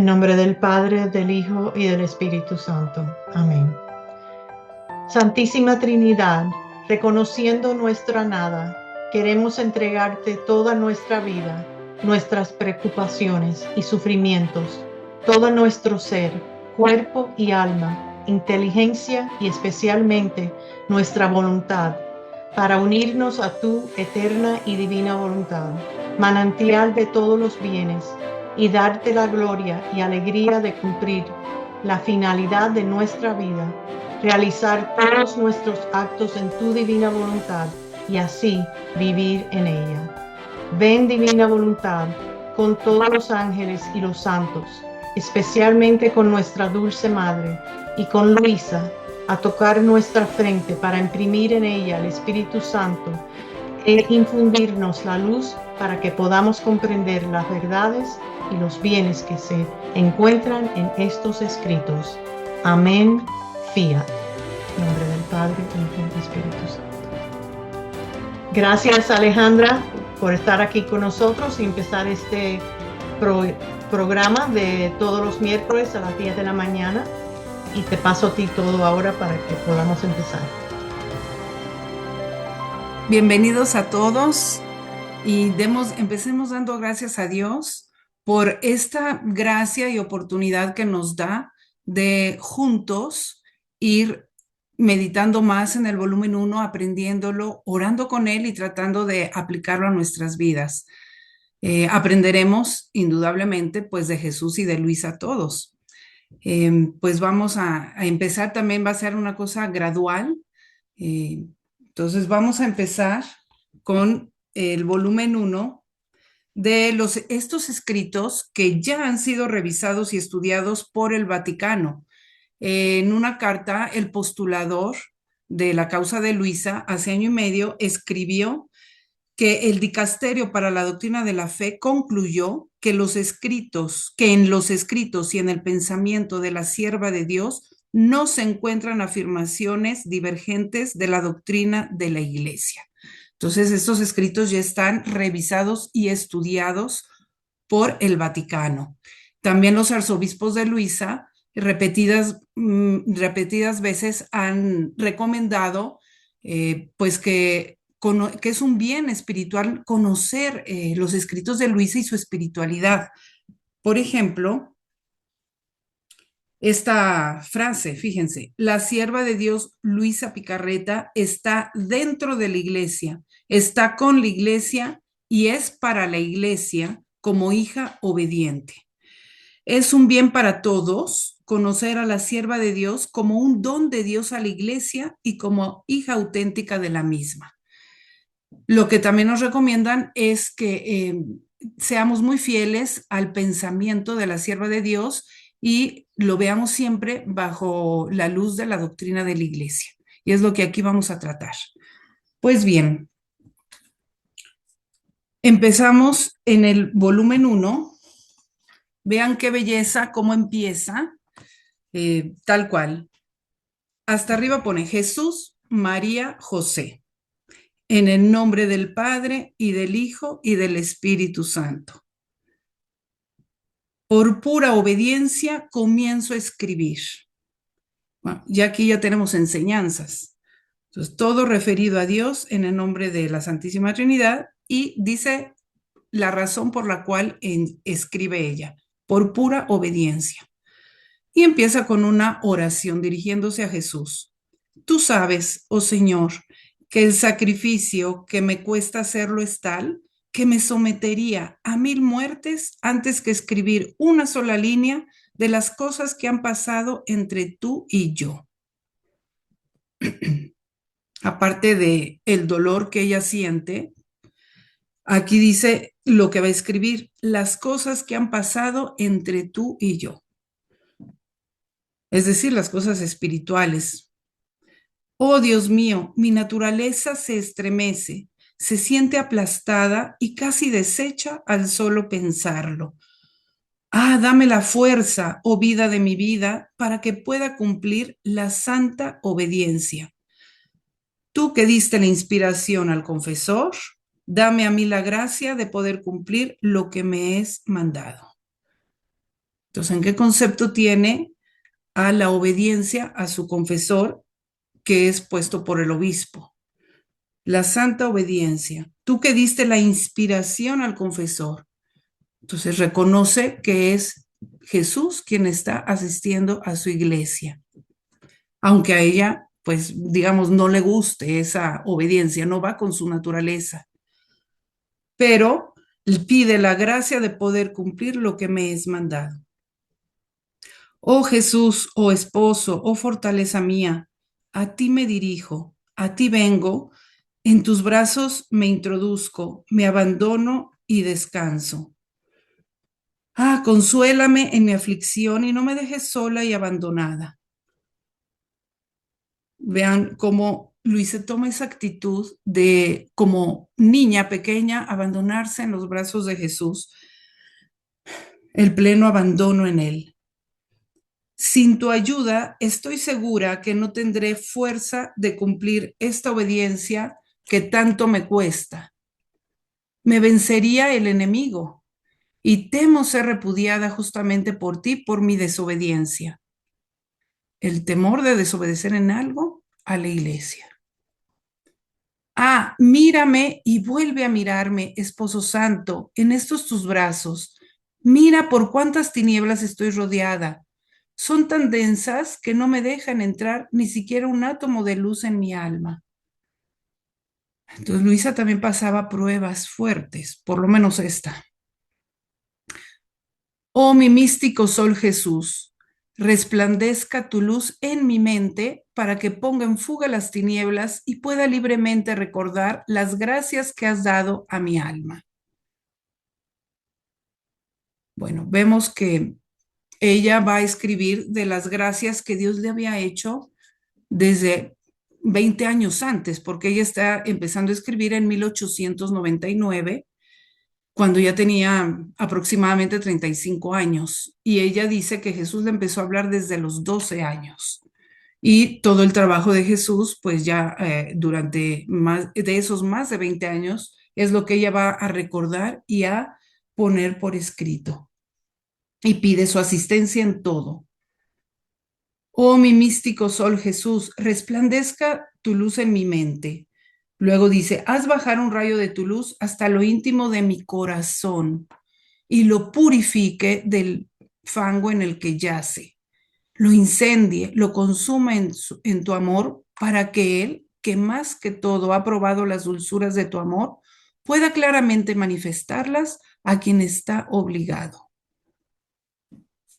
En nombre del Padre, del Hijo y del Espíritu Santo. Amén. Santísima Trinidad, reconociendo nuestra nada, queremos entregarte toda nuestra vida, nuestras preocupaciones y sufrimientos, todo nuestro ser, cuerpo y alma, inteligencia y especialmente nuestra voluntad, para unirnos a tu eterna y divina voluntad, manantial de todos los bienes, y darte la gloria y alegría de cumplir la finalidad de nuestra vida, realizar todos nuestros actos en tu divina voluntad y así vivir en ella. Ven, divina voluntad, con todos los ángeles y los santos, especialmente con nuestra dulce Madre y con Luisa, a tocar nuestra frente para imprimir en ella el Espíritu Santo e infundirnos la luz para que podamos comprender las verdades y los bienes que se encuentran en estos escritos. Amén. Fiat. En nombre del Padre, Hijo y Espíritu Santo. Gracias, Alejandra, por estar aquí con nosotros y empezar este programa de todos los miércoles a las 10 de la mañana. Y te paso a ti todo ahora para que podamos empezar. Bienvenidos a todos y empecemos dando gracias a Dios por esta gracia y oportunidad que nos da de juntos ir meditando más en el volumen 1, aprendiéndolo, orando con él y tratando de aplicarlo a nuestras vidas. Aprenderemos indudablemente pues de Jesús y de Luisa todos. Pues vamos a empezar, también va a ser una cosa gradual. Entonces vamos a empezar con el volumen 1 de estos escritos que ya han sido revisados y estudiados por el Vaticano. En una carta, el postulador de la causa de Luisa, hace año y medio, escribió que el Dicasterio para la Doctrina de la Fe concluyó que en los escritos y en el pensamiento de la sierva de Dios no se encuentran afirmaciones divergentes de la doctrina de la Iglesia. Entonces, estos escritos ya están revisados y estudiados por el Vaticano. También los arzobispos de Luisa repetidas veces han recomendado pues que es un bien espiritual conocer los escritos de Luisa y su espiritualidad. Por ejemplo, esta frase, fíjense, la sierva de Dios Luisa Picarreta está dentro de la iglesia, está con la iglesia y es para la iglesia como hija obediente. Es un bien para todos conocer a la sierva de Dios como un don de Dios a la iglesia y como hija auténtica de la misma. Lo que también nos recomiendan es que seamos muy fieles al pensamiento de la sierva de Dios y lo veamos siempre bajo la luz de la doctrina de la iglesia. Y es lo que aquí vamos a tratar. Pues bien, empezamos en el volumen 1. Vean qué belleza, cómo empieza, tal cual. Hasta arriba pone Jesús, María, José. En el nombre del Padre y del Hijo y del Espíritu Santo. Por pura obediencia comienzo a escribir. Bueno, ya aquí ya tenemos enseñanzas. Entonces, todo referido a Dios en el nombre de la Santísima Trinidad y dice la razón por la cual escribe ella, por pura obediencia. Y empieza con una oración dirigiéndose a Jesús. Tú sabes, oh Señor, que el sacrificio que me cuesta hacerlo es tal que me sometería a 1000 muertes antes que escribir una sola línea de las cosas que han pasado entre tú y yo. Aparte de el dolor que ella siente, aquí dice lo que va a escribir, las cosas que han pasado entre tú y yo. Es decir, las cosas espirituales. Oh Dios mío, mi naturaleza se estremece, se siente aplastada y casi deshecha al solo pensarlo. Ah, dame la fuerza, oh vida de mi vida, para que pueda cumplir la santa obediencia. Tú que diste la inspiración al confesor, dame a mí la gracia de poder cumplir lo que me es mandado. Entonces, ¿en qué concepto tiene a la obediencia a su confesor, que es puesto por el obispo? La santa obediencia. Tú que diste la inspiración al confesor. Entonces reconoce que es Jesús quien está asistiendo a su iglesia, aunque a ella, pues, digamos, no le guste esa obediencia, no va con su naturaleza, pero pide la gracia de poder cumplir lo que me es mandado. Oh Jesús, oh esposo, oh fortaleza mía, a ti me dirijo, a ti vengo, en tus brazos me introduzco, me abandono y descanso. Ah, consuélame en mi aflicción y no me dejes sola y abandonada. Vean cómo Luisa toma esa actitud de, como niña pequeña, abandonarse en los brazos de Jesús, el pleno abandono en él. Sin tu ayuda, estoy segura que no tendré fuerza de cumplir esta obediencia que tanto me cuesta. Me vencería el enemigo y temo ser repudiada justamente por ti por mi desobediencia. El temor de desobedecer en algo a la iglesia. Ah, mírame y vuelve a mirarme, esposo santo, en estos tus brazos. Mira por cuántas tinieblas estoy rodeada. Son tan densas que no me dejan entrar ni siquiera un átomo de luz en mi alma. Entonces Luisa también pasaba pruebas fuertes, por lo menos esta. Oh mi místico sol Jesús, resplandezca tu luz en mi mente para que ponga en fuga las tinieblas y pueda libremente recordar las gracias que has dado a mi alma. Bueno, vemos que ella va a escribir de las gracias que Dios le había hecho desde 20 años antes, porque ella está empezando a escribir en 1899, cuando ya tenía aproximadamente 35 años. Y ella dice que Jesús le empezó a hablar desde los 12 años. Y todo el trabajo de Jesús, pues ya durante más de esos más de 20 años, es lo que ella va a recordar y a poner por escrito. Y pide su asistencia en todo. Oh mi místico sol Jesús, resplandezca tu luz en mi mente. Luego dice, haz bajar un rayo de tu luz hasta lo íntimo de mi corazón y lo purifique del fango en el que yace. Lo incendie, lo consuma en tu amor para que Él, que más que todo ha probado las dulzuras de tu amor, pueda claramente manifestarlas a quien está obligado.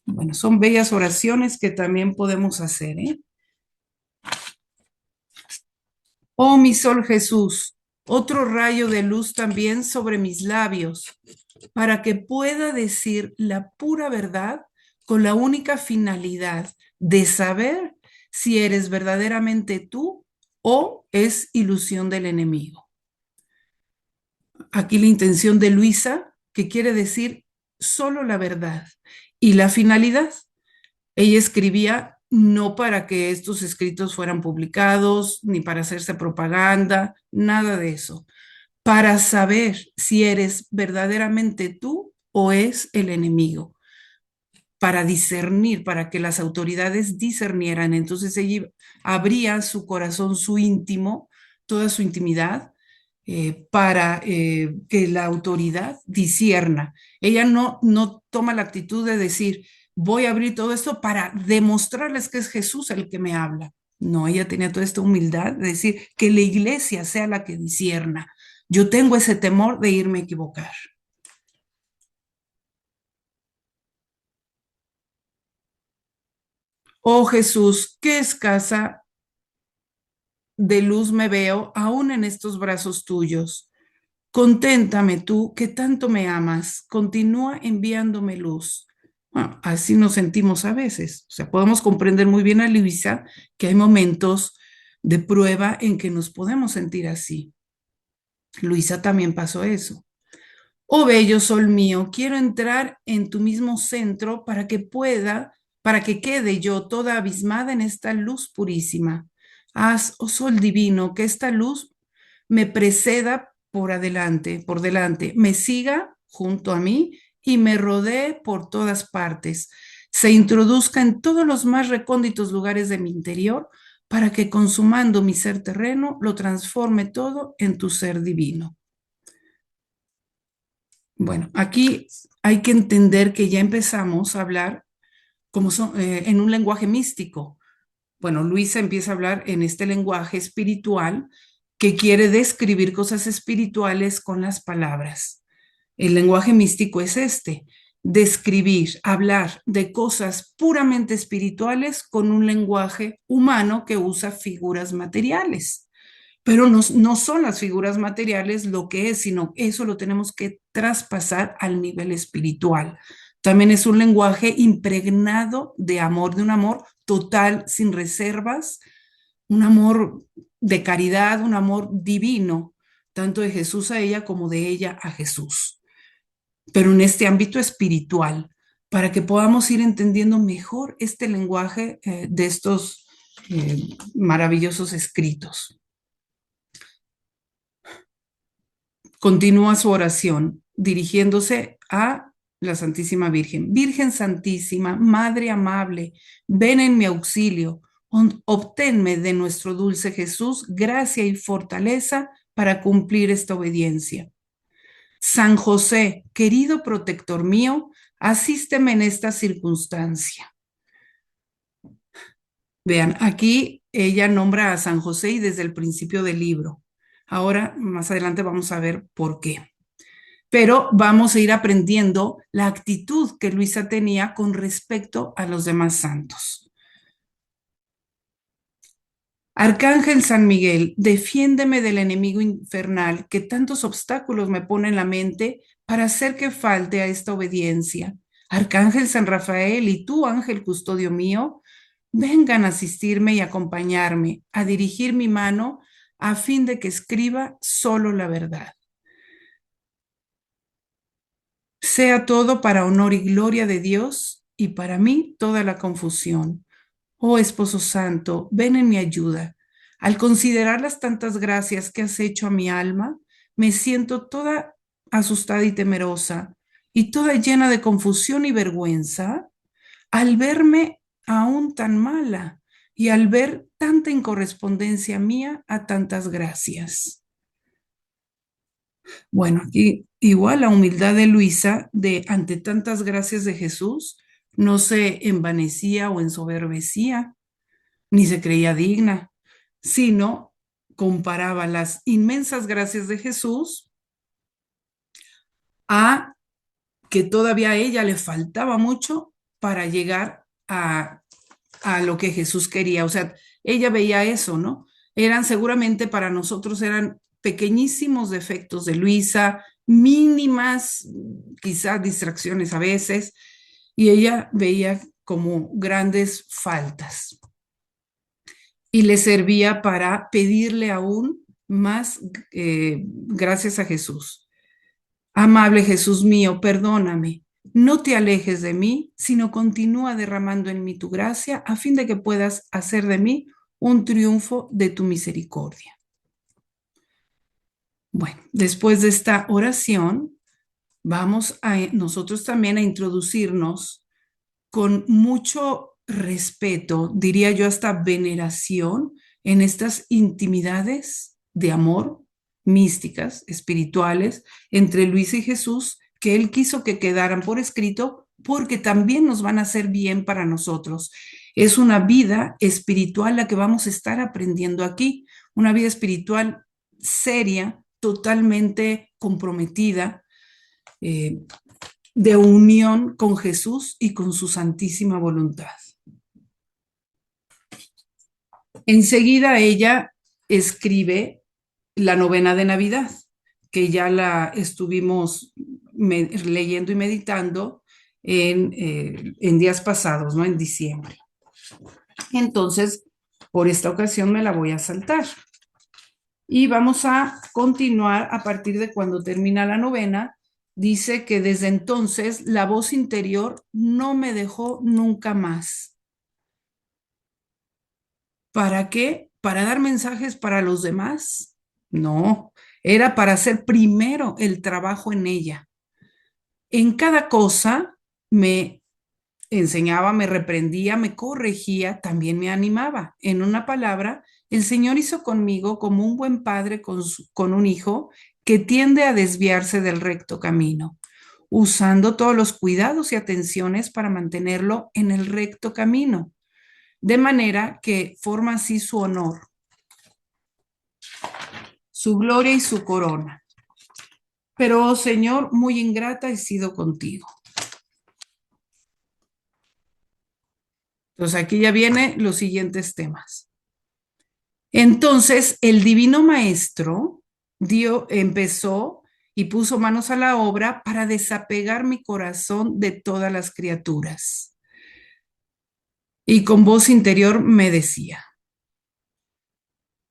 Bueno, son bellas oraciones que también podemos hacer, ¿eh? Oh, mi sol Jesús, otro rayo de luz también sobre mis labios, para que pueda decir la pura verdad con la única finalidad de saber si eres verdaderamente tú o es ilusión del enemigo. Aquí la intención de Luisa, que quiere decir solo la verdad, y la finalidad. Ella escribía no para que estos escritos fueran publicados, ni para hacerse propaganda, nada de eso, para saber si eres verdaderamente tú o es el enemigo, para discernir, para que las autoridades discernieran. Entonces ella abría su corazón, su íntimo, toda su intimidad, para que la autoridad discierna. Ella no toma la actitud de decir, voy a abrir todo esto para demostrarles que es Jesús el que me habla. No, ella tenía toda esta humildad de decir que la iglesia sea la que discierna. Yo tengo ese temor de irme a equivocar. Oh Jesús, qué escasa de luz me veo aún en estos brazos tuyos. Conténtame tú que tanto me amas, continúa enviándome luz. Bueno, así nos sentimos a veces. O sea, podemos comprender muy bien a Luisa que hay momentos de prueba en que nos podemos sentir así. Luisa también pasó eso. Oh bello sol mío, quiero entrar en tu mismo centro para que quede yo toda abismada en esta luz purísima. Haz, oh sol divino, que esta luz me preceda por delante, me siga junto a mí y me rodee por todas partes, se introduzca en todos los más recónditos lugares de mi interior, para que consumando mi ser terreno, lo transforme todo en tu ser divino. Bueno, aquí hay que entender que ya empezamos a hablar en un lenguaje místico. Bueno, Luisa empieza a hablar en este lenguaje espiritual que quiere describir cosas espirituales con las palabras. El lenguaje místico es este: describir, hablar de cosas puramente espirituales con un lenguaje humano que usa figuras materiales. Pero no son las figuras materiales lo que es, sino eso lo tenemos que traspasar al nivel espiritual. También es un lenguaje impregnado de amor, de un amor total, sin reservas, un amor de caridad, un amor divino, tanto de Jesús a ella como de ella a Jesús, pero en este ámbito espiritual, para que podamos ir entendiendo mejor este lenguaje de estos maravillosos escritos. Continúa su oración dirigiéndose a la Santísima Virgen. Virgen Santísima, Madre amable, ven en mi auxilio, obténme de nuestro dulce Jesús gracia y fortaleza para cumplir esta obediencia. San José, querido protector mío, asísteme en esta circunstancia. Vean, aquí ella nombra a San José y desde el principio del libro. Ahora, más adelante vamos a ver por qué. Pero vamos a ir aprendiendo la actitud que Luisa tenía con respecto a los demás santos. Arcángel San Miguel, defiéndeme del enemigo infernal que tantos obstáculos me pone en la mente para hacer que falte a esta obediencia. Arcángel San Rafael y tú, ángel custodio mío, vengan a asistirme y acompañarme, a dirigir mi mano a fin de que escriba solo la verdad. Sea todo para honor y gloria de Dios y para mí toda la confusión. Oh Esposo Santo, ven en mi ayuda. Al considerar las tantas gracias que has hecho a mi alma, me siento toda asustada y temerosa y toda llena de confusión y vergüenza al verme aún tan mala y al ver tanta incorrespondencia mía a tantas gracias. Bueno, aquí igual la humildad de Luisa de ante tantas gracias de Jesús no se envanecía o ensoberbecía, ni se creía digna, sino comparaba las inmensas gracias de Jesús a que todavía a ella le faltaba mucho para llegar a lo que Jesús quería. O sea, ella veía eso, ¿no? Eran seguramente para nosotros, eran pequeñísimos defectos de Luisa, mínimas, quizás distracciones a veces, y ella veía como grandes faltas. Y le servía para pedirle aún más gracias a Jesús. Amable Jesús mío, perdóname. No te alejes de mí, sino continúa derramando en mí tu gracia a fin de que puedas hacer de mí un triunfo de tu misericordia. Bueno, después de esta oración, vamos a nosotros también a introducirnos con mucho respeto, diría yo hasta veneración, en estas intimidades de amor místicas, espirituales, entre Luis y Jesús, que él quiso que quedaran por escrito porque también nos van a hacer bien para nosotros. Es una vida espiritual la que vamos a estar aprendiendo aquí, una vida espiritual seria, totalmente comprometida, de unión con Jesús y con su santísima voluntad. Enseguida ella escribe la novena de Navidad, que ya la estuvimos leyendo y meditando en días pasados, ¿no? En diciembre. Entonces, por esta ocasión me la voy a saltar. Y vamos a continuar a partir de cuando termina la novena. Dice que desde entonces la voz interior no me dejó nunca más. ¿Para qué? ¿Para dar mensajes para los demás? No, era para hacer primero el trabajo en ella. En cada cosa me enseñaba, me reprendía, me corregía, también me animaba. En una palabra, el Señor hizo conmigo como un buen padre con un hijo que tiende a desviarse del recto camino, usando todos los cuidados y atenciones para mantenerlo en el recto camino, de manera que forma así su honor, su gloria y su corona. Pero, oh Señor, muy ingrata he sido contigo. Entonces aquí ya vienen los siguientes temas. Entonces el divino maestro empezó y puso manos a la obra para desapegar mi corazón de todas las criaturas. Y con voz interior me decía,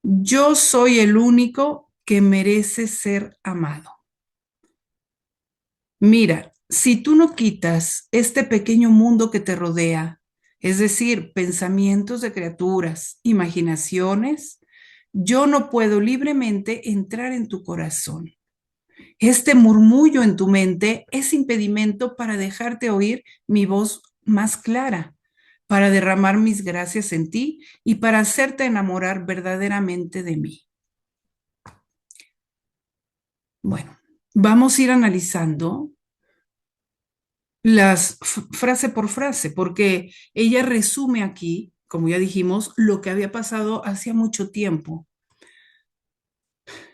yo soy el único que merece ser amado. Mira, si tú no quitas este pequeño mundo que te rodea, es decir, pensamientos de criaturas, imaginaciones, yo no puedo libremente entrar en tu corazón. Este murmullo en tu mente es impedimento para dejarte oír mi voz más clara, para derramar mis gracias en ti y para hacerte enamorar verdaderamente de mí. Bueno, vamos a ir analizando las frase por frase, porque ella resume aquí, como ya dijimos, lo que había pasado hacía mucho tiempo.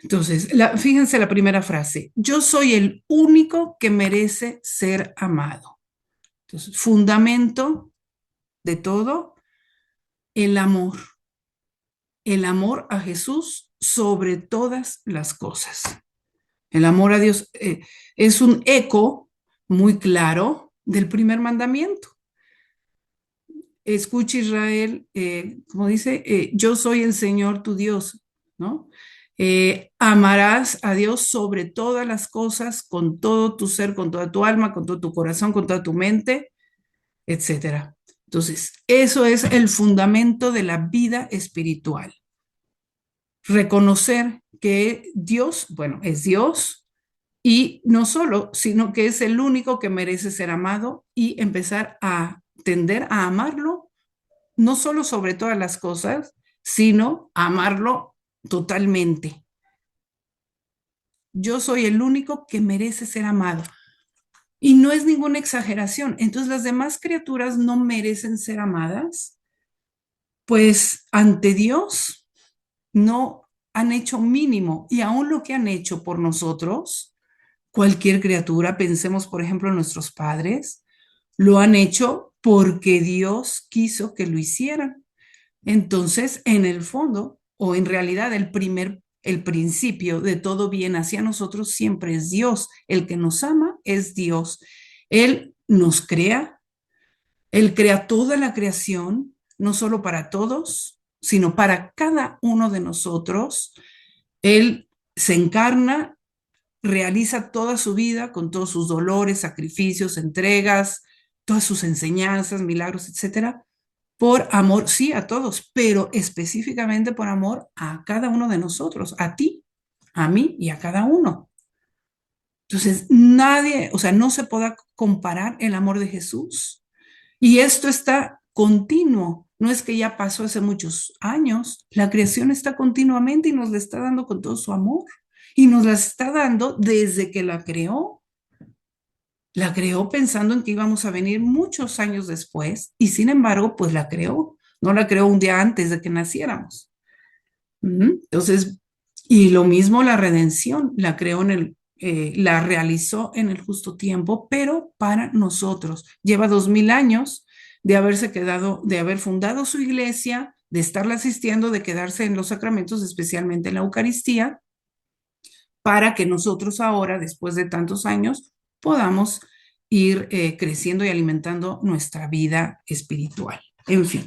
Entonces, fíjense la primera frase, yo soy el único que merece ser amado. Entonces, fundamento de todo, el amor a Jesús sobre todas las cosas. El amor a Dios es un eco muy claro del primer mandamiento. Escucha Israel, como dice, yo soy el Señor tu Dios, ¿no? Amarás a Dios sobre todas las cosas, con todo tu ser, con toda tu alma, con todo tu corazón, con toda tu mente, etcétera. Entonces, eso es el fundamento de la vida espiritual. Reconocer que Dios, bueno, es Dios y no solo, sino que es el único que merece ser amado y empezar a tender a amarlo, no solo sobre todas las cosas, sino a amarlo totalmente. Yo soy el único que merece ser amado. Y no es ninguna exageración. Entonces, las demás criaturas no merecen ser amadas, pues ante Dios no han hecho mínimo y aún lo que han hecho por nosotros, cualquier criatura, pensemos por ejemplo en nuestros padres, lo han hecho porque Dios quiso que lo hicieran. Entonces, en el fondo, o en realidad el principio de todo bien hacia nosotros siempre es Dios. El que nos ama es Dios. Él nos crea, Él crea toda la creación, no solo para todos, sino para cada uno de nosotros. Él se encarna, realiza toda su vida con todos sus dolores, sacrificios, entregas, todas sus enseñanzas, milagros, etcétera, por amor, sí, a todos, pero específicamente por amor a cada uno de nosotros, a ti, a mí y a cada uno. Entonces, nadie, o sea, no se puede comparar el amor de Jesús. Y esto está continuo. No es que ya pasó hace muchos años. La creación está continuamente y nos la está dando con todo su amor. Y nos la está dando desde que la creó. La creó pensando en que íbamos a venir muchos años después y sin embargo, pues la creó. No la creó un día antes de que naciéramos. Entonces, y lo mismo la redención, la creó la realizó en el justo tiempo, pero para nosotros. Lleva 2000 años de haberse quedado, de haber fundado su iglesia, de estarla asistiendo, de quedarse en los sacramentos, especialmente en la Eucaristía, para que nosotros ahora, después de tantos años, podamos ir creciendo y alimentando nuestra vida espiritual. En fin,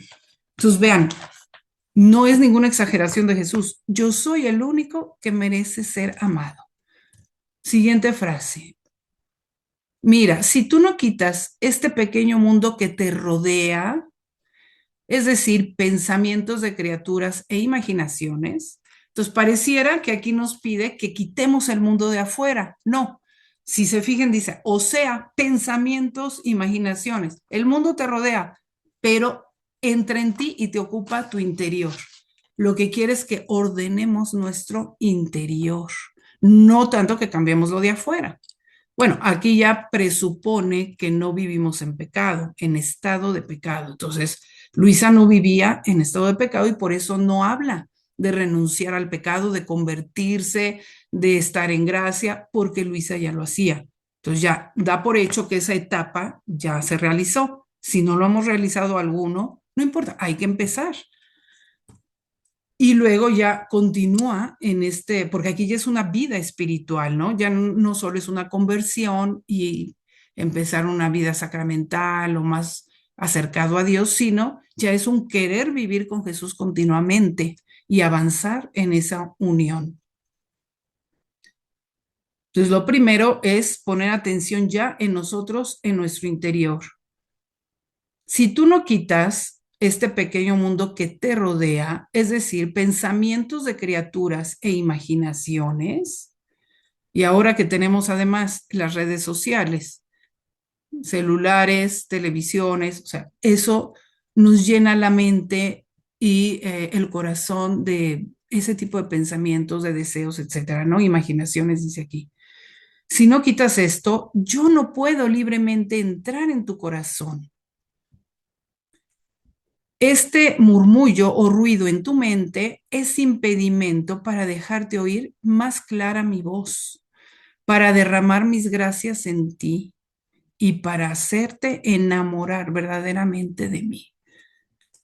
entonces vean, no es ninguna exageración de Jesús. Yo soy el único que merece ser amado. Siguiente frase. Mira, si tú no quitas este pequeño mundo que te rodea, es decir, pensamientos de criaturas e imaginaciones, entonces pareciera que aquí nos pide que quitemos el mundo de afuera. No, Si se fijan, dice, o sea, pensamientos, imaginaciones. El mundo te rodea, pero entra en ti y te ocupa tu interior. Lo que quiere es que ordenemos nuestro interior, no tanto que cambiemos lo de afuera. Bueno, aquí ya presupone que no vivimos en pecado, en estado de pecado. Entonces, Luisa no vivía en estado de pecado y por eso no habla de renunciar al pecado, de convertirse, de estar en gracia, porque Luisa ya lo hacía. Entonces ya da por hecho que esa etapa ya se realizó. Si no lo hemos realizado alguno, no importa, hay que empezar. Y luego ya continúa en este, porque aquí ya es una vida espiritual, ¿no? Ya no solo es una conversión y empezar una vida sacramental o más acercado a Dios, sino ya es un querer vivir con Jesús continuamente y avanzar en esa unión. Entonces, lo primero es poner atención ya en nosotros, en nuestro interior. Si tú no quitas este pequeño mundo que te rodea, es decir, pensamientos de criaturas e imaginaciones, y ahora que tenemos además las redes sociales, celulares, televisiones, o sea, eso nos llena la mente y el corazón de ese tipo de pensamientos, de deseos, etcétera, ¿no? Imaginaciones, dice aquí. Si no quitas esto, yo no puedo libremente entrar en tu corazón. Este murmullo o ruido en tu mente es impedimento para dejarte oír más clara mi voz, para derramar mis gracias en ti y para hacerte enamorar verdaderamente de mí.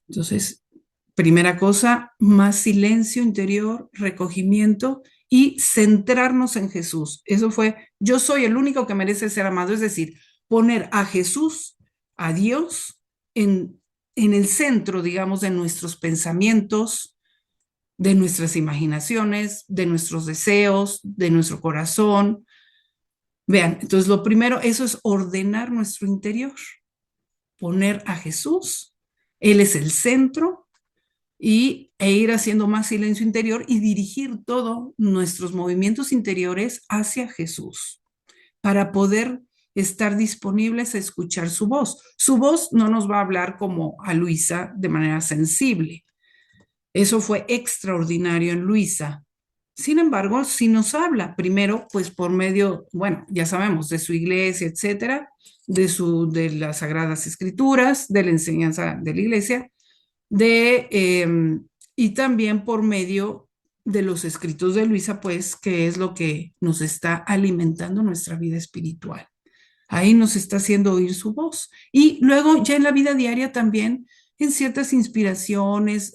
Entonces, primera cosa, más silencio interior, recogimiento y centrarnos en Jesús. Eso fue, yo soy el único que merece ser amado, es decir, poner a Jesús, a Dios, en el centro, digamos, de nuestros pensamientos, de nuestras imaginaciones, de nuestros deseos, de nuestro corazón. Vean, entonces lo primero, eso es ordenar nuestro interior, poner a Jesús, Él es el centro e ir haciendo más silencio interior y dirigir todos nuestros movimientos interiores hacia Jesús para poder estar disponibles a escuchar su voz. Su voz no nos va a hablar como a Luisa de manera sensible. Eso fue extraordinario en Luisa. Sin embargo, sí nos habla, primero, pues por medio, bueno, ya sabemos, de su iglesia, etcétera, de las Sagradas Escrituras, de la enseñanza de la iglesia, de, y también por medio de los escritos de Luisa, pues, que es lo que nos está alimentando nuestra vida espiritual. Ahí nos está haciendo oír su voz. Y luego ya en la vida diaria también, en ciertas inspiraciones,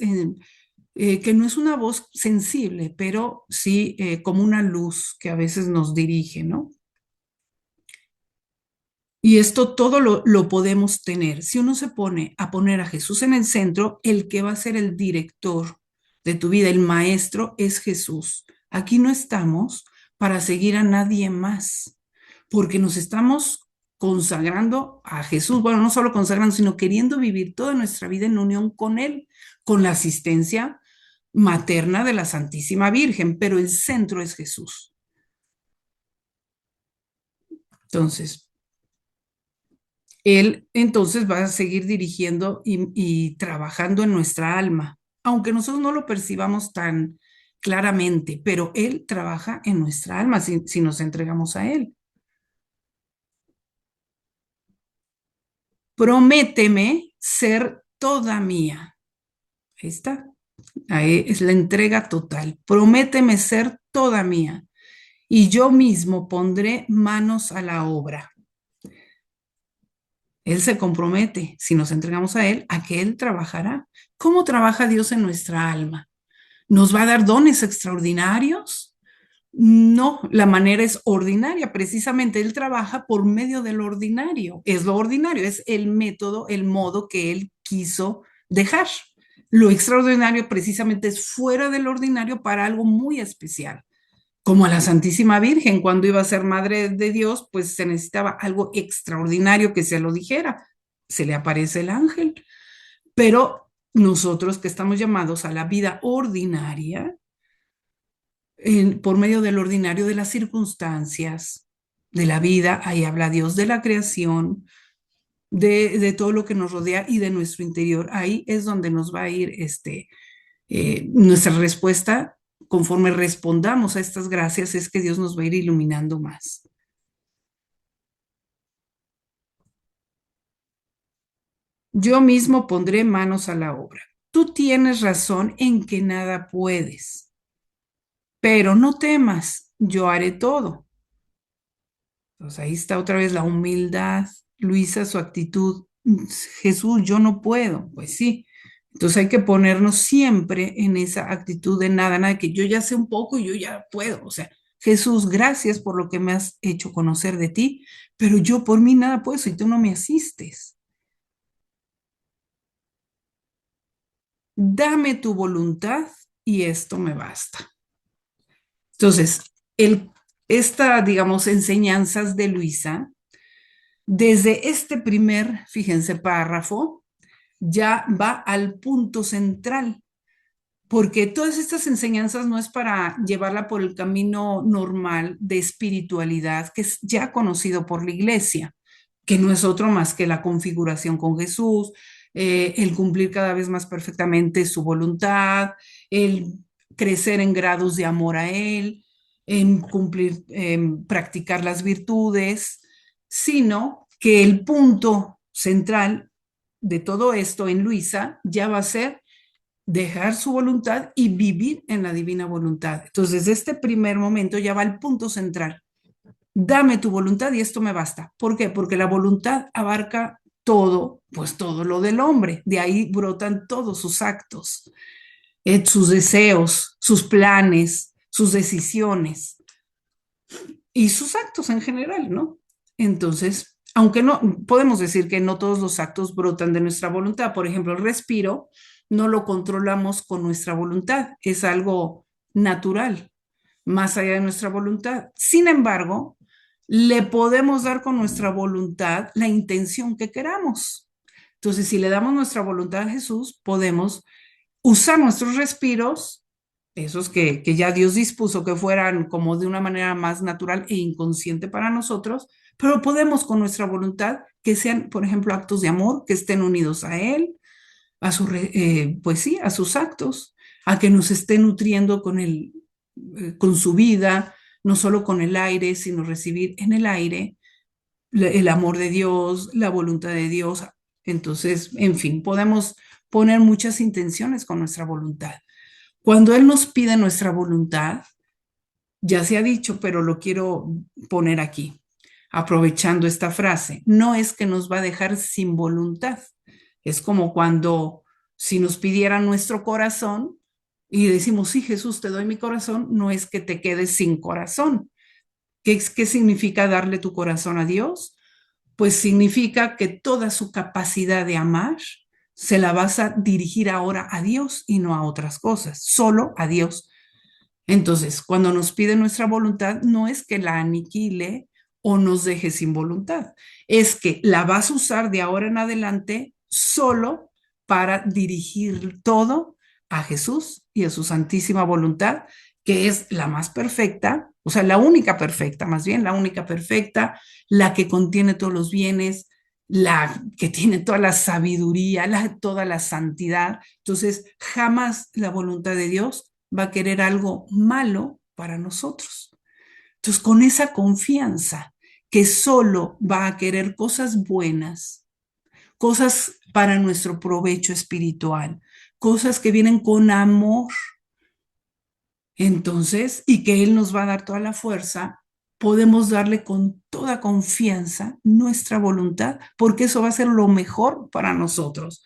que no es una voz sensible, pero sí como una luz que a veces nos dirige, ¿no? Y esto todo lo podemos tener. Si uno se pone a poner a Jesús en el centro, el que va a ser el director de tu vida, el maestro, es Jesús. Aquí no estamos para seguir a nadie más, porque nos estamos consagrando a Jesús. Bueno, no solo consagrando, sino queriendo vivir toda nuestra vida en unión con Él, con la asistencia materna de la Santísima Virgen, pero el centro es Jesús. Entonces, Él entonces va a seguir dirigiendo y trabajando en nuestra alma, aunque nosotros no lo percibamos tan claramente, pero Él trabaja en nuestra alma si nos entregamos a Él. Prométeme ser toda mía. Ahí está. Ahí es la entrega total. Prométeme ser toda mía y yo mismo pondré manos a la obra. Él se compromete, si nos entregamos a Él, a que Él trabajará. ¿Cómo trabaja Dios en nuestra alma? ¿Nos va a dar dones extraordinarios? No, la manera es ordinaria. Precisamente Él trabaja por medio del ordinario. Es lo ordinario, es el método, el modo que Él quiso dejar. Lo extraordinario precisamente es fuera del ordinario para algo muy especial. Como a la Santísima Virgen, cuando iba a ser madre de Dios, pues se necesitaba algo extraordinario que se lo dijera. Se le aparece el ángel. Pero nosotros que estamos llamados a la vida ordinaria, por medio del ordinario de las circunstancias, de la vida, ahí habla Dios de la creación, de todo lo que nos rodea y de nuestro interior. Ahí es donde nos va a ir nuestra respuesta. Conforme respondamos a estas gracias, es que Dios nos va a ir iluminando más. Yo mismo pondré manos a la obra. Tú tienes razón en que nada puedes, pero no temas, yo haré todo. Entonces ahí está otra vez la humildad, Luisa, su actitud. Jesús, yo no puedo. Pues sí. Entonces hay que ponernos siempre en esa actitud de nada, nada, que yo ya sé un poco y yo ya puedo. O sea, Jesús, gracias por lo que me has hecho conocer de ti, pero yo por mí nada puedo si tú no me asistes. Dame tu voluntad y esto me basta. Entonces, digamos, enseñanzas de Luisa, desde este primer, fíjense, párrafo, ya va al punto central, porque todas estas enseñanzas no es para llevarla por el camino normal de espiritualidad, que es ya conocido por la iglesia, que no es otro más que la configuración con Jesús, el cumplir cada vez más perfectamente su voluntad, el crecer en grados de amor a Él, en cumplir, en practicar las virtudes, sino que el punto central de todo esto en Luisa ya va a ser dejar su voluntad y vivir en la divina voluntad. Entonces, desde este primer momento ya va el punto central. Dame tu voluntad y esto me basta. ¿Por qué? Porque la voluntad abarca todo, pues todo lo del hombre. De ahí brotan todos sus actos, sus deseos, sus planes, sus decisiones y sus actos en general, ¿no? Entonces, aunque no, podemos decir que no todos los actos brotan de nuestra voluntad. Por ejemplo, el respiro no lo controlamos con nuestra voluntad, es algo natural, más allá de nuestra voluntad. Sin embargo, le podemos dar con nuestra voluntad la intención que queramos. Entonces, si le damos nuestra voluntad a Jesús, podemos usar nuestros respiros, esos que ya Dios dispuso que fueran como de una manera más natural e inconsciente para nosotros, pero podemos con nuestra voluntad que sean, por ejemplo, actos de amor, que estén unidos a Él, pues sí, a sus actos, a que nos esté nutriendo con su vida, no solo con el aire, sino recibir en el aire el amor de Dios, la voluntad de Dios. Entonces, en fin, podemos poner muchas intenciones con nuestra voluntad. Cuando Él nos pide nuestra voluntad, ya se ha dicho, pero lo quiero poner aquí, aprovechando esta frase, no es que nos va a dejar sin voluntad. Es como cuando si nos pidieran nuestro corazón y decimos, sí, Jesús, te doy mi corazón, no es que te quedes sin corazón. ¿Qué significa darle tu corazón a Dios? Pues significa que toda su capacidad de amar se la vas a dirigir ahora a Dios y no a otras cosas, solo a Dios. Entonces, cuando nos pide nuestra voluntad, no es que la aniquile o nos deje sin voluntad, es que la vas a usar de ahora en adelante solo para dirigir todo a Jesús y a su santísima voluntad, que es la más perfecta, o sea, la única perfecta, más bien la única perfecta, la que contiene todos los bienes, la que tiene toda la sabiduría, toda la santidad. Entonces, jamás la voluntad de Dios va a querer algo malo para nosotros. Entonces, con esa confianza que solo va a querer cosas buenas, cosas para nuestro provecho espiritual, cosas que vienen con amor, entonces, y que Él nos va a dar toda la fuerza, podemos darle con toda confianza nuestra voluntad, porque eso va a ser lo mejor para nosotros.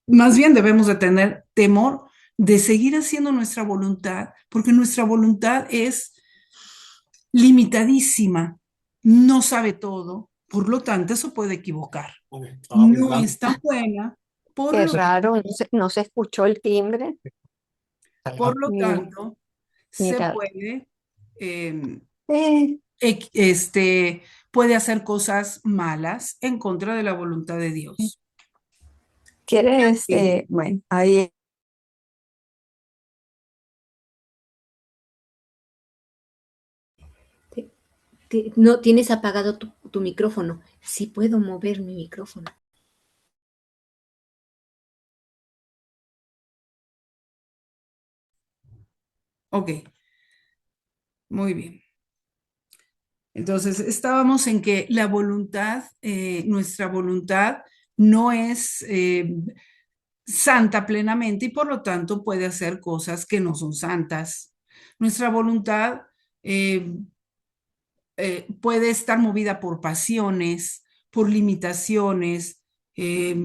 Más bien debemos de tener temor de seguir haciendo nuestra voluntad, porque nuestra voluntad es limitadísima, no sabe todo, por lo tanto, eso puede equivocar. No es tan buena, por Qué lo, raro, no se escuchó el timbre. por lo Mira, tanto, se mira. puede, eh, Eh, puede hacer cosas malas en contra de la voluntad de Dios. ¿Quieres? Sí. Bueno, ahí No, tienes apagado tu micrófono. Sí puedo mover mi micrófono. Ok, muy bien. Entonces, estábamos en que la voluntad, nuestra voluntad no es santa plenamente y por lo tanto puede hacer cosas que no son santas. Nuestra voluntad eh, puede estar movida por pasiones, por limitaciones, eh,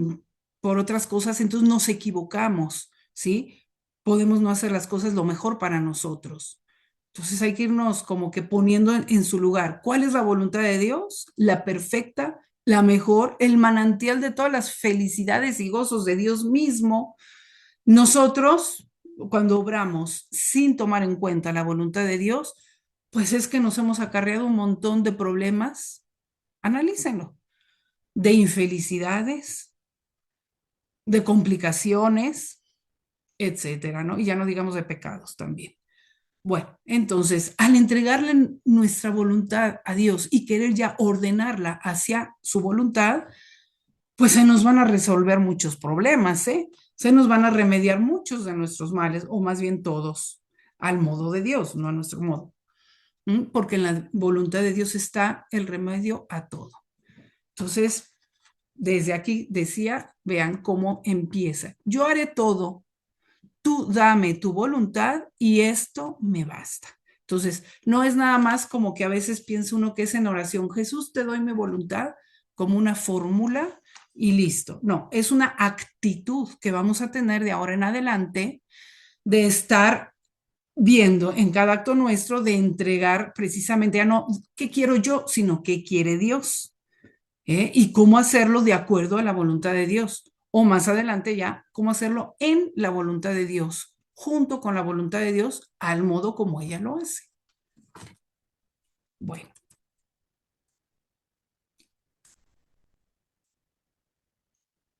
por otras cosas, entonces nos equivocamos, ¿sí? Podemos no hacer las cosas lo mejor para nosotros. Entonces hay que irnos como que poniendo en su lugar. ¿Cuál es la voluntad de Dios? La perfecta, la mejor, el manantial de todas las felicidades y gozos de Dios mismo. Nosotros, cuando obramos sin tomar en cuenta la voluntad de Dios, pues es que nos hemos acarreado un montón de problemas, analícenlo, de infelicidades, de complicaciones, etcétera, ¿no? Y ya no digamos de pecados también. Bueno, entonces, al entregarle nuestra voluntad a Dios y querer ya ordenarla hacia su voluntad, pues se nos van a resolver muchos problemas, ¿eh? Se nos van a remediar muchos de nuestros males, o más bien todos, al modo de Dios, no a nuestro modo. Porque en la voluntad de Dios está el remedio a todo. Entonces, desde aquí decía, vean cómo empieza. Yo haré todo, tú dame tu voluntad y esto me basta. Entonces, no es nada más como que a veces piensa uno que es en oración, Jesús, te doy mi voluntad como una fórmula y listo. No, es una actitud que vamos a tener de ahora en adelante de estar viendo en cada acto nuestro de entregar precisamente ya no qué quiero yo, sino qué quiere Dios, y cómo hacerlo de acuerdo a la voluntad de Dios. O más adelante ya, cómo hacerlo en la voluntad de Dios, junto con la voluntad de Dios, al modo como ella lo hace. Bueno.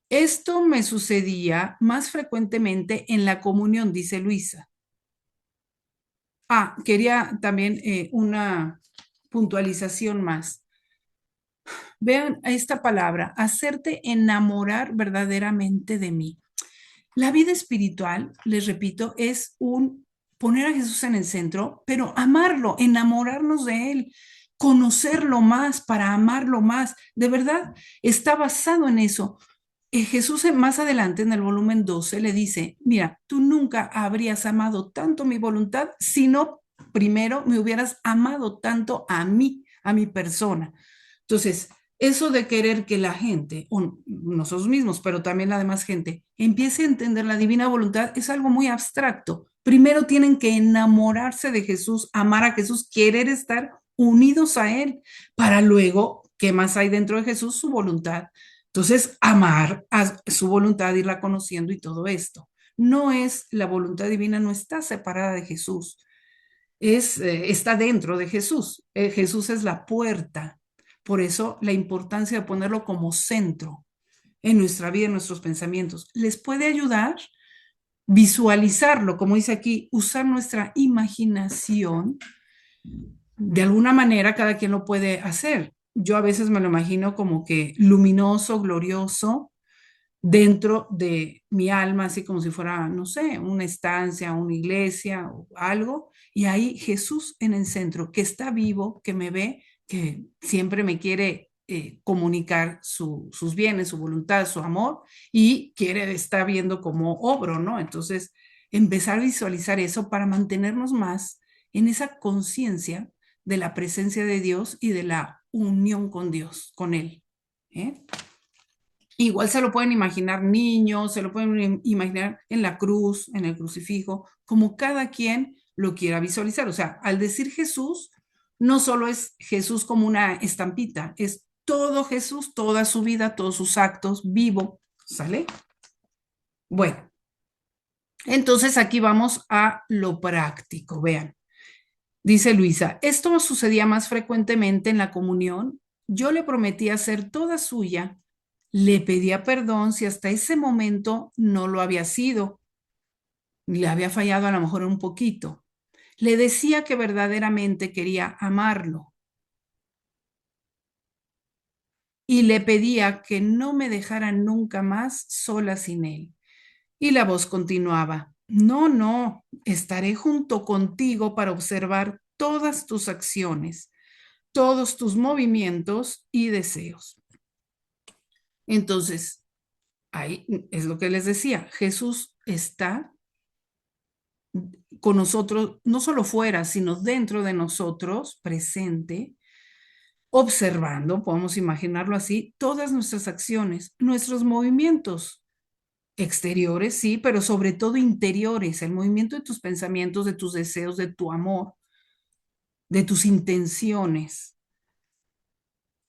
Esto me sucedía más frecuentemente en la comunión, dice Luisa. Quería también una puntualización más. Vean esta palabra, hacerte enamorar verdaderamente de mí. La vida espiritual, les repito, es un poner a Jesús en el centro, pero amarlo, enamorarnos de Él, conocerlo más para amarlo más. De verdad, está basado en eso. Jesús más adelante en el volumen 12 le dice, mira, tú nunca habrías amado tanto mi voluntad si no primero me hubieras amado tanto a mí, a mi persona. Entonces, eso de querer que la gente, o nosotros mismos, pero también la demás gente, empiece a entender la divina voluntad es algo muy abstracto. Primero tienen que enamorarse de Jesús, amar a Jesús, querer estar unidos a Él, para luego, ¿qué más hay dentro de Jesús? Su voluntad. Entonces, amar a su voluntad, irla conociendo y todo esto. No es, la voluntad divina no está separada de Jesús, está dentro de Jesús. Jesús es la puerta. Por eso la importancia de ponerlo como centro en nuestra vida, en nuestros pensamientos. Les puede ayudar visualizarlo, como dice aquí, usar nuestra imaginación. De alguna manera, cada quien lo puede hacer. Yo a veces me lo imagino como que luminoso, glorioso, dentro de mi alma, así como si fuera, no sé, una estancia, una iglesia o algo, y ahí Jesús en el centro, que está vivo, que me ve, que siempre me quiere comunicar sus bienes, su voluntad, su amor, y quiere estar viendo cómo obro, ¿no? Entonces, empezar a visualizar eso para mantenernos más en esa conciencia de la presencia de Dios y de la unión con Dios, con Él. ¿Eh? Igual se lo pueden imaginar niños, se lo pueden imaginar en la cruz, en el crucifijo, como cada quien lo quiera visualizar. O sea, al decir Jesús, no solo es Jesús como una estampita, es todo Jesús, toda su vida, todos sus actos, vivo, ¿sale? Bueno, entonces aquí vamos a lo práctico, vean. Dice Luisa, esto sucedía más frecuentemente en la comunión. Yo le prometí hacer toda suya. Le pedía perdón si hasta ese momento no lo había sido, le había fallado a lo mejor un poquito. Le decía que verdaderamente quería amarlo. y le pedía que no me dejara nunca más sola sin él. Y la voz continuaba, no, no, estaré junto contigo para observar todas tus acciones, todos tus movimientos y deseos. Entonces, ahí es lo que les decía, Jesús está con nosotros, no solo fuera, sino dentro de nosotros, presente, observando, podemos imaginarlo así, todas nuestras acciones, nuestros movimientos exteriores, sí, pero sobre todo interiores, el movimiento de tus pensamientos, de tus deseos, de tu amor, de tus intenciones.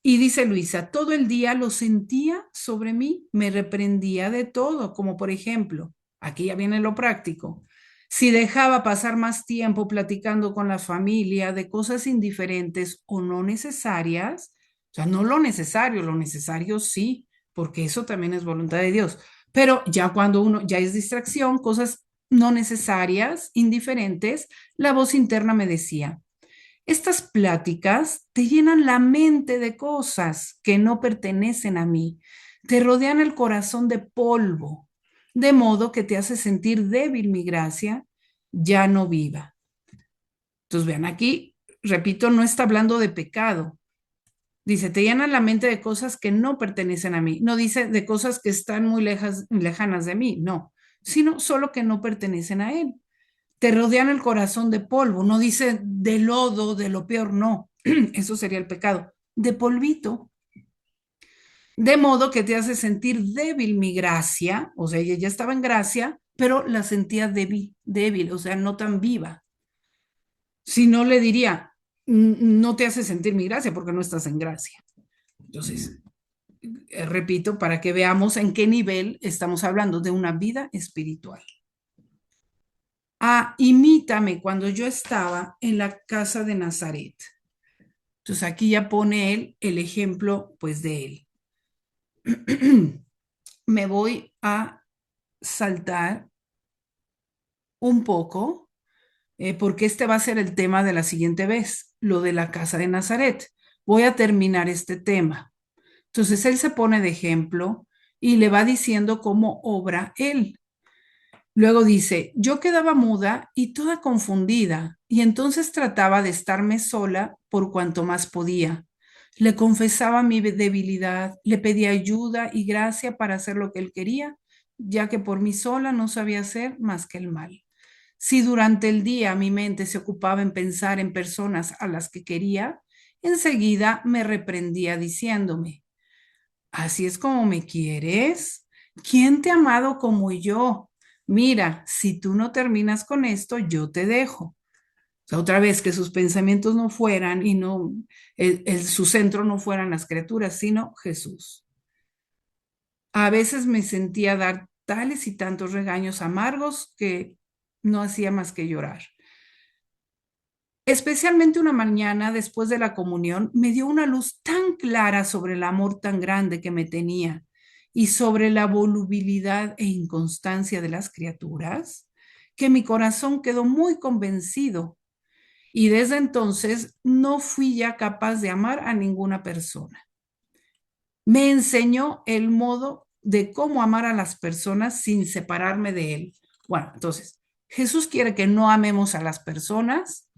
Y dice Luisa, todo el día lo sentía sobre mí, me reprendía de todo, como por ejemplo, aquí ya viene lo práctico, si dejaba pasar más tiempo platicando con la familia de cosas indiferentes o no necesarias, o sea, no lo necesario sí, porque eso también es voluntad de Dios, pero ya cuando uno ya es distracción, cosas no necesarias, indiferentes, la voz interna me decía, estas pláticas te llenan la mente de cosas que no pertenecen a mí, te rodean el corazón de polvo, de modo que te hace sentir débil mi gracia, ya no viva. Entonces vean aquí, repito, no está hablando de pecado. Dice, te llenan la mente de cosas que no pertenecen a mí. No dice de cosas que están muy lejanas de mí, no, sino solo que no pertenecen a él. Te rodean el corazón de polvo, no dice de lodo, de lo peor, no, eso sería el pecado, de polvito, de modo que te hace sentir débil mi gracia, o sea, ella ya estaba en gracia, pero la sentía débil, o sea, no tan viva. Si no le diría, no te hace sentir mi gracia porque no estás en gracia. Entonces, repito, para que veamos en qué nivel estamos hablando de una vida espiritual. Imítame cuando yo estaba en la casa de Nazaret. Entonces aquí ya pone él el ejemplo pues de él. Me voy a saltar un poco porque este va a ser el tema de la siguiente vez, lo de la casa de Nazaret. Voy a terminar este tema. Entonces él se pone de ejemplo y le va diciendo cómo obra él. Luego dice, yo quedaba muda y toda confundida, y entonces trataba de estarme sola por cuanto más podía. Le confesaba mi debilidad, le pedía ayuda y gracia para hacer lo que él quería, ya que por mí sola no sabía hacer más que el mal. Si durante el día mi mente se ocupaba en pensar en personas a las que quería, enseguida me reprendía diciéndome, ¿así es como me quieres? ¿Quién te ha amado como yo? Mira, si tú no terminas con esto, yo te dejo. O sea, otra vez que sus pensamientos no fueran y no, su centro no fueran las criaturas, sino Jesús. A veces me sentía dar tales y tantos regaños amargos que no hacía más que llorar. Especialmente una mañana después de la comunión, me dio una luz tan clara sobre el amor tan grande que me tenía y sobre la volubilidad e inconstancia de las criaturas, que mi corazón quedó muy convencido y desde entonces no fui ya capaz de amar a ninguna persona. Me enseñó el modo de cómo amar a las personas sin separarme de él. Bueno, entonces, Jesús quiere que no amemos a las personas,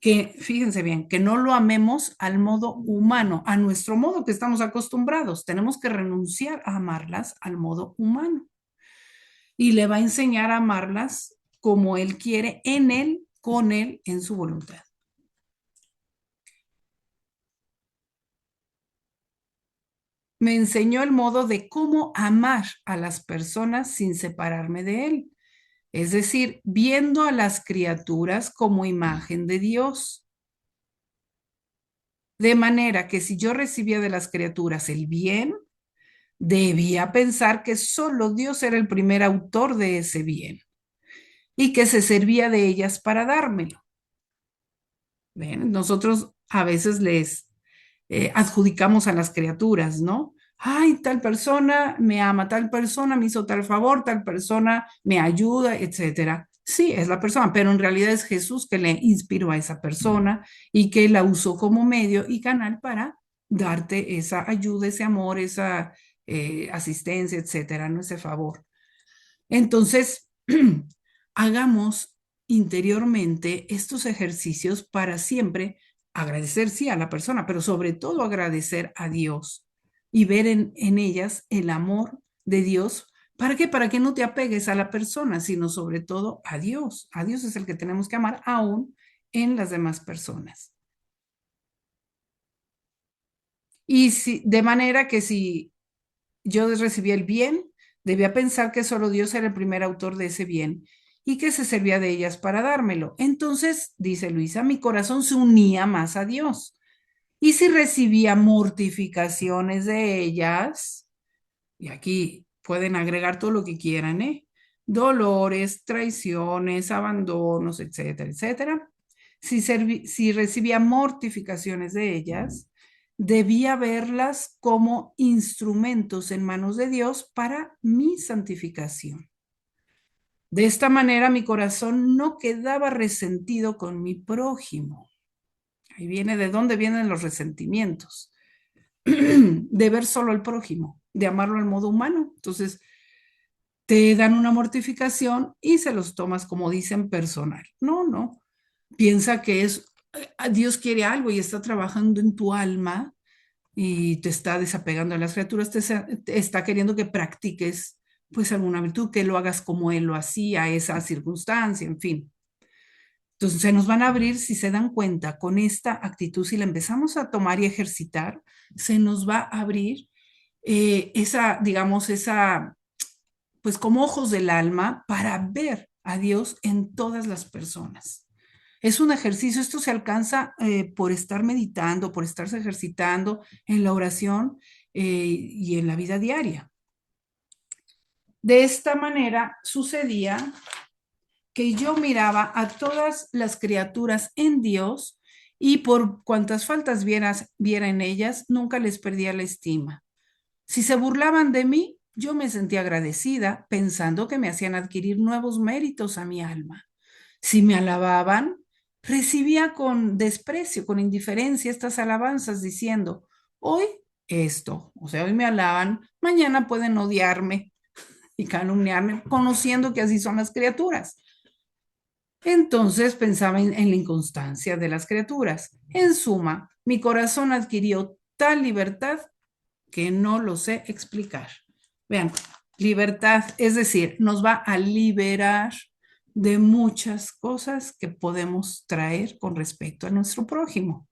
que fíjense bien, que no lo amemos al modo humano, a nuestro modo que estamos acostumbrados. Tenemos que renunciar a amarlas al modo humano. Y le va a enseñar a amarlas como Él quiere, en Él, con Él, en su voluntad. Me enseñó el modo de cómo amar a las personas sin separarme de Él. Es decir, viendo a las criaturas como imagen de Dios. De manera que si yo recibía de las criaturas el bien, debía pensar que solo Dios era el primer autor de ese bien y que se servía de ellas para dármelo. ¿Ven? Nosotros a veces les adjudicamos a las criaturas, ¿no? Ay, tal persona me ama, tal persona me hizo tal favor, tal persona me ayuda, etcétera. Sí, es la persona, pero en realidad es Jesús que le inspiró a esa persona y que la usó como medio y canal para darte esa ayuda, ese amor, esa asistencia, etcétera, ¿no? Ese favor. Entonces, hagamos interiormente estos ejercicios para siempre agradecer, sí, a la persona, pero sobre todo agradecer a Dios y ver en ellas el amor de Dios. ¿Para qué? Para que no te apegues a la persona, sino sobre todo a Dios. A Dios es el que tenemos que amar aún en las demás personas. Y si, de manera que si yo recibí el bien, debía pensar que solo Dios era el primer autor de ese bien y que se servía de ellas para dármelo. Entonces, dice Luisa, mi corazón se unía más a Dios. Y si recibía mortificaciones de ellas, y aquí pueden agregar todo lo que quieran, ¿eh? Dolores, traiciones, abandonos, etcétera, etcétera. Si recibía mortificaciones de ellas, debía verlas como instrumentos en manos de Dios para mi santificación. De esta manera mi corazón no quedaba resentido con mi prójimo. Ahí viene de dónde vienen los resentimientos. De ver solo al prójimo, de amarlo al modo humano. Entonces, te dan una mortificación y se los tomas, como dicen, personal. No, no. Piensa que es, Dios quiere algo y está trabajando en tu alma y te está desapegando de las criaturas, te está queriendo que practiques pues alguna virtud, que lo hagas como Él lo hacía, esa circunstancia, en fin. Entonces se nos van a abrir, si se dan cuenta, con esta actitud, si la empezamos a tomar y ejercitar, se nos va a abrir esa, digamos, esa, pues como ojos del alma para ver a Dios en todas las personas. Es un ejercicio, esto se alcanza por estar meditando, por estarse ejercitando en la oración y en la vida diaria. De esta manera sucedía que yo miraba a todas las criaturas en Dios y por cuantas faltas viera en ellas, nunca les perdía la estima. Si se burlaban de mí, yo me sentía agradecida, pensando que me hacían adquirir nuevos méritos a mi alma. Si me alababan, recibía con desprecio, con indiferencia estas alabanzas, diciendo, hoy esto, o sea, hoy me alaban, mañana pueden odiarme y calumniarme, conociendo que así son las criaturas. Entonces pensaba en la inconstancia de las criaturas. En suma, mi corazón adquirió tal libertad que no lo sé explicar. Vean, libertad, es decir, nos va a liberar de muchas cosas que podemos traer con respecto a nuestro prójimo.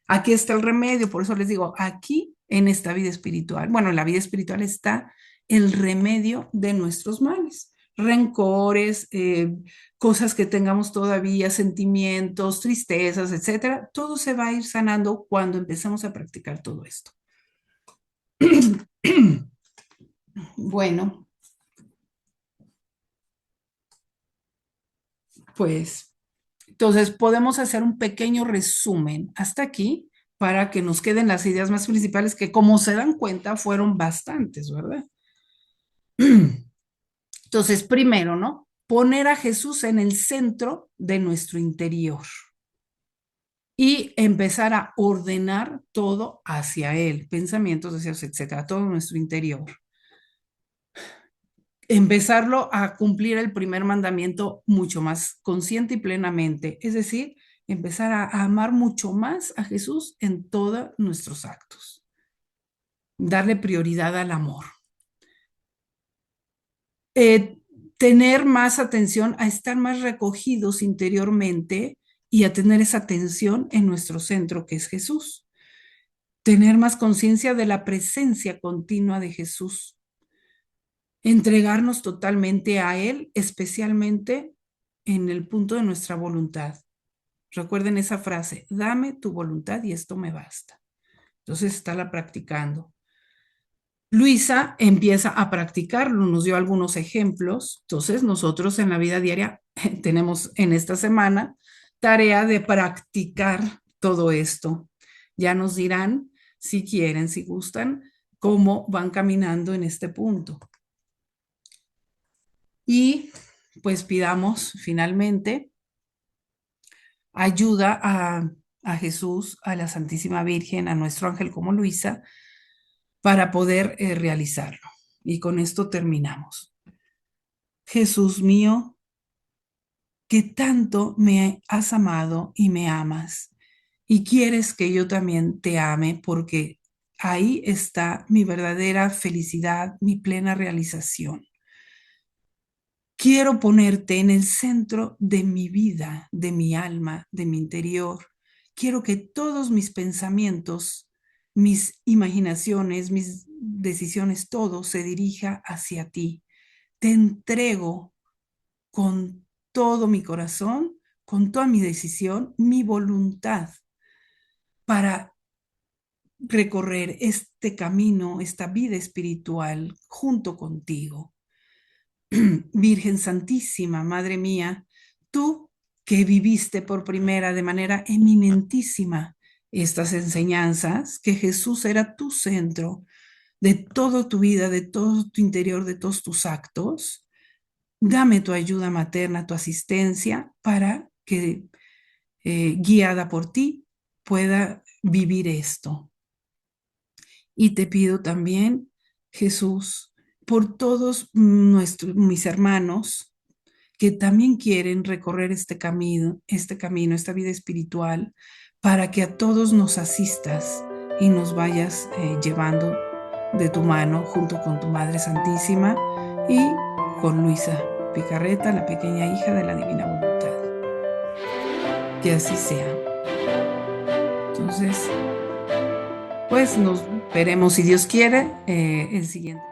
Aquí está el remedio, por eso les digo, aquí en esta vida espiritual, bueno, en la vida espiritual está el remedio de nuestros males, rencores, cosas que tengamos todavía, sentimientos, tristezas, etcétera. Todo se va a ir sanando cuando empezamos a practicar todo esto. Bueno, pues entonces podemos hacer un pequeño resumen hasta aquí para que nos queden las ideas más principales que, como se dan cuenta, fueron bastantes, ¿verdad? Entonces, primero, ¿no? Poner a Jesús en el centro de nuestro interior y empezar a ordenar todo hacia Él, pensamientos, deseos, etcétera, todo nuestro interior. Empezarlo a cumplir el primer mandamiento mucho más consciente y plenamente, es decir, empezar a amar mucho más a Jesús en todos nuestros actos, darle prioridad al amor. Tener más atención a estar más recogidos interiormente y a tener esa atención en nuestro centro, que es Jesús. Tener más conciencia de la presencia continua de Jesús. Entregarnos totalmente a Él, especialmente en el punto de nuestra voluntad. Recuerden esa frase, dame tu voluntad y esto me basta. Entonces está la practicando. Luisa empieza a practicarlo, nos dio algunos ejemplos. Entonces nosotros en la vida diaria tenemos en esta semana tarea de practicar todo esto. Ya nos dirán si quieren, si gustan, cómo van caminando en este punto. Y pues pidamos finalmente ayuda a Jesús, a la Santísima Virgen, a nuestro ángel como Luisa, para poder realizarlo. Y con esto terminamos. Jesús mío, que tanto me has amado y me amas, y quieres que yo también te ame, porque ahí está mi verdadera felicidad, mi plena realización. Quiero ponerte en el centro de mi vida, de mi alma, de mi interior. Quiero que todos mis pensamientos, mis imaginaciones, mis decisiones, todo se dirija hacia ti. Te entrego con todo mi corazón, con toda mi decisión, mi voluntad para recorrer este camino, esta vida espiritual junto contigo. Virgen Santísima, Madre mía, tú que viviste por primera de manera eminentísima estas enseñanzas, que Jesús era tu centro de toda tu vida, de todo tu interior, de todos tus actos, dame tu ayuda materna, tu asistencia para que, guiada por ti, pueda vivir esto. Y te pido también, Jesús, por todos mis hermanos que también quieren recorrer este camino, esta vida espiritual, para que a todos nos asistas y nos vayas llevando de tu mano junto con tu Madre Santísima y con Luisa Picarreta, la pequeña hija de la Divina Voluntad. Que así sea. Entonces, pues nos veremos, si Dios quiere, el siguiente.